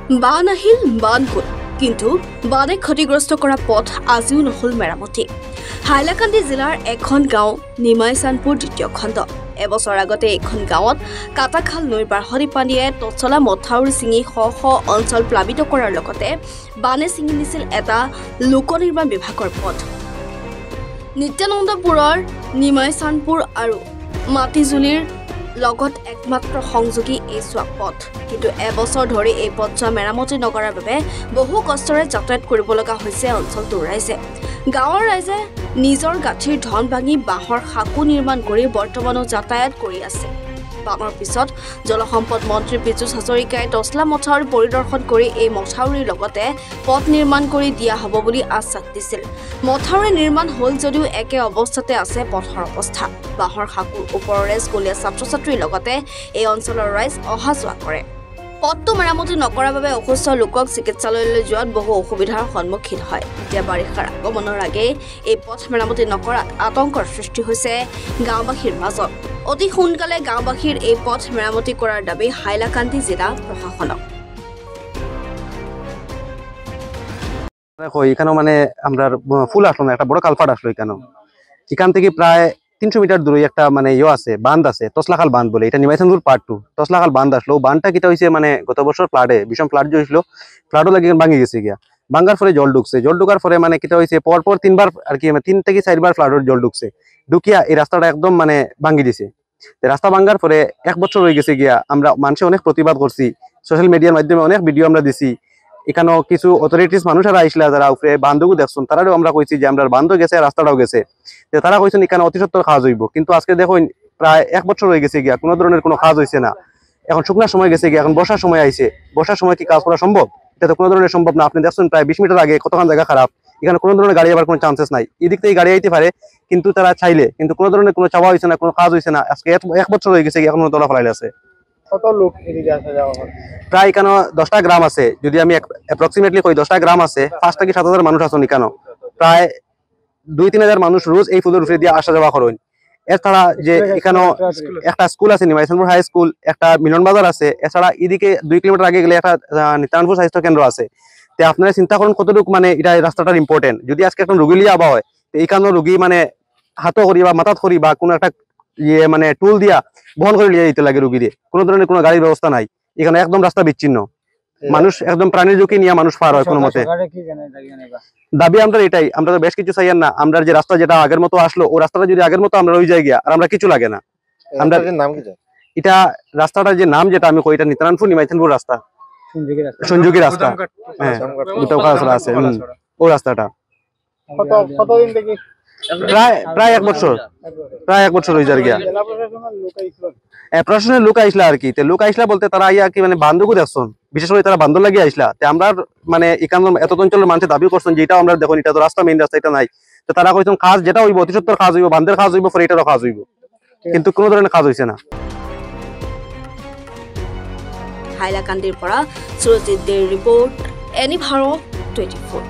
বান আহিল বান গ'ল কিন্তু বানে ক্ষতিগ্ৰস্ত কৰা পথ আজিও নহল মেৰামতি। হাইলাকান্দি জিলাৰ এখন গাঁও নিমাইচানপুৰ দ্বিতীয় খণ্ড। এবছৰ আগতে এইখন গাঁৱত কাটাখাল নৈৰ বাঢ়নি পানীয়ে তচলা মথাউৰি ছিঙি শ শ অঞ্চল প্লাবিত কৰাৰ লগতে বানে ছিঙি নিছিল এটা লোক নিৰ্মাণ বিভাগৰ পথ। নিত্যানন্দপুৰৰ নিমাইচানপুৰ আৰু মাটিজুলিৰ লগত একমাত্ৰ সংযোগী এই চোৱা পথ। কিন্তু এবছৰ ধৰি এই পথছোৱা মেৰামতি নকৰাৰ বাবে বহু কষ্টৰে যাতায়াত কৰিব লগা হৈছে অঞ্চলটোৰ ৰাইজে। গাঁৱৰ ৰাইজে নিজৰ গাঁঠিৰ ধন ভাঙি বাঁহৰ সাঁকো নিৰ্মাণ কৰি বৰ্তমানো যাতায়াত কৰি আছে। বানৰ পিছত জলসম্পদ মন্ত্ৰী পীযুষ হাজৰিকাই তচলা মথাউৰি পৰিদৰ্শন কৰি এই মথাউৰিৰ লগতে পথ নিৰ্মাণ কৰি দিয়া হ'ব বুলি আশ্বাস দিছিল। মথাউৰি নিৰ্মাণ হ'ল যদিও একে অৱস্থাতে আছে পথৰ অৱস্থা। বাঁহৰ সাঁকোৰ ওপৰেৰে স্কুলীয়া ছাত্ৰ ছাত্ৰীৰ লগতে এই অঞ্চলৰ ৰাইজ অহা যোৱা কৰে। পথটো মেৰামতি নকৰাৰ বাবে অসুস্থ লোকক চিকিৎসালয়লৈ যোৱাত বহু অসুবিধাৰ সন্মুখীন হয়। এতিয়া বাৰিষাৰ আগমনৰ আগেয়ে এই পথ মেৰামতি নকৰাত আতংকৰ সৃষ্টি হৈছে গাঁওবাসীৰ মাজত। অতি সোনকালে গাঁওবাসীৰ এই পথ মেৰামতি কৰাৰ দাবী হাইলাকান্দি জিলা প্রশাসনক। এখানেও মানে আমরা ফুল আসলো না, একটা বড় কালপাট আসলো এখান থেকে প্রায় 300 মিটার দূরে একটা মানে আছে বাঁধ আছে, তসলাখাল বাঁধ বলে, এটা নিমাইচানপুর পার্ট 2 তসলাখাল বাঁধ আসলো। বাঁধটা কিটা হয়েছে মানে গত বছর ভীষণ ফ্লাড যে হয়েছিল, ফ্লাডও লাগে ভাঙি গেছে গিয়া। ভাঙার ফলে জল ঢুকছে, জল ঢুকার ফলে মানে কিটা হয়েছে পরপর 3 বার আর কি 3 থেকে 4 বার ফ্লাডের জল ঢুকছে, ঢুকিয়া এই রাস্তাটা একদম মানে ভাঙি দিছে। রাস্তা ভাঙার পরে 1 বছর হয়ে গেছে গিয়া, আমরা মানুষে অনেক প্রতিবাদ করছি, সোশ্যাল মিডিয়ার মাধ্যমে অনেক ভিডিও আমরা দিছি। এখানেও কিছু অথরিটিস মানুষেরা আইসলা যারা উপরে বান্ধবও দেখছেন, তারাও আমরা কইছি যে আমরা বান্ধব গেছে, রাস্তাটাও গেছে, তারা কইছেন এখানে অতি সত্তর কাজ হইব। কিন্তু আজকে দেখুন প্রায় 1 বছর হয়ে গেছে গিয়া, কোনো ধরনের কোনো কাজ হয়েছে না। এখন শুকনার সময় গেছে গিয়া, এখন বর্ষার সময় আইছে, বর্ষার সময় কি কাজ করা সম্ভব? এটা তো কোনো ধরনের সম্ভব না। আপনি দেখছেন প্রায় 20 মিটার আগে কতক্ষণ জায়গা খারাপ, এখানে কোনো ধরনের গাড়ি আবার কোনো চান্সেস নাই। এদিক থেকে গাড়ি আইতে পারে কিন্তু তারা চাইলে, কিন্তু কোনো ধরনের কোনো চাওয়া হয়েছে না, কোনো কাজ হয়েছে না। আজকে 1 বছর হয়ে গেছে, এখন তোলা ফেলাইলে আছে। কত লোক এদিকে আসা যাওয়া হয়? প্রায় এখানে 10টা গ্রাম আছে, যদি আমি অ্যাপ্রক্সিমেটলি কই 10টা গ্রাম আছে, 5 থেকে 7,000 মানুষ আছেন এখানে। প্রায় 2-3 হাজার মানুষ রোজ এই ফুলের উপরে দিয়ে আসা যাওয়া করেন। এছাড়া যে এখানে একটা স্কুল আছে নিমাইচানপুর হাই স্কুল, একটা মিলন বাজার আছে। এছাড়া এদিকে 2 কিলোমিটার আগে গেলে একটা নিত্যানন্দপুর স্বাস্থ্য কেন্দ্র আছে। তো আপনারা চিন্তা করেন কতটুকু মানে এটা রাস্তাটার ইম্পর্টেন্ট। যদি আজকে একটা রোগী লিয়ে আবা হয়, তো এইখানে রোগী মানে হাতও করি বা মাথাত করি বা কোনো একটা মানে টুল দিয়া বহন করে নিয়ে যেতে লাগে রোগী দিয়ে। কোনো ধরনের কোনো গাড়ির ব্যবস্থা নাই এখানে, একদম রাস্তা বিচ্ছিন্ন। মানুষ একদম প্রাণীর ঝুঁকি নিয়ে মানুষ পার হয় কোনো মতে। দাবি আমরা এটাই, আমরা তো বেশ কিছু চাই না, আমরা যে রাস্তা যেটা আগের মতো আসলো, ও রাস্তাটা যদি আগের মতো আমরা রয়ে যাই গিয়া, আর আমরা কিছু লাগে না। আমরা এটা রাস্তাটার যে নাম যেটা আমি কই, এটা নিত্যানন্দপুর নিমাইচানপুর রাস্তা, সংযোগী রাস্তা। হ্যাঁ, আছে ও রাস্তাটা। কতদিন থেকে? প্রায় 1 বছর, প্রায় 1 বছর হয়ে যায় গিয়া। প্রশাসনের লোক আইসলা আর কি, লোক আইসলা বলতে তারা আইয়া কি মানে বান্ধবও দেখছেন, বিশেষ করে তারা বান্ধব লাগিয়ে আইসলা। আমরা মানে এখানে এত অঞ্চলের মানুষ দাবি করছেন যে এটাও আমরা দেখুন, এটা তো রাস্তা, মেইন রাস্তা এটা নাই। তো তারা কইছেন কাজ যেটা হইব অতি সত্তর কাজ হইব, বান্ধের কাজ হইব, পরে এটারও কাজ হইব, কিন্তু কোনো ধরনের কাজ হইছে না। হাইলাকান্দিৰ পৰা সুৰজিৎ দেৰ ৰিপৰ্ট, এনি ভাৰত 24।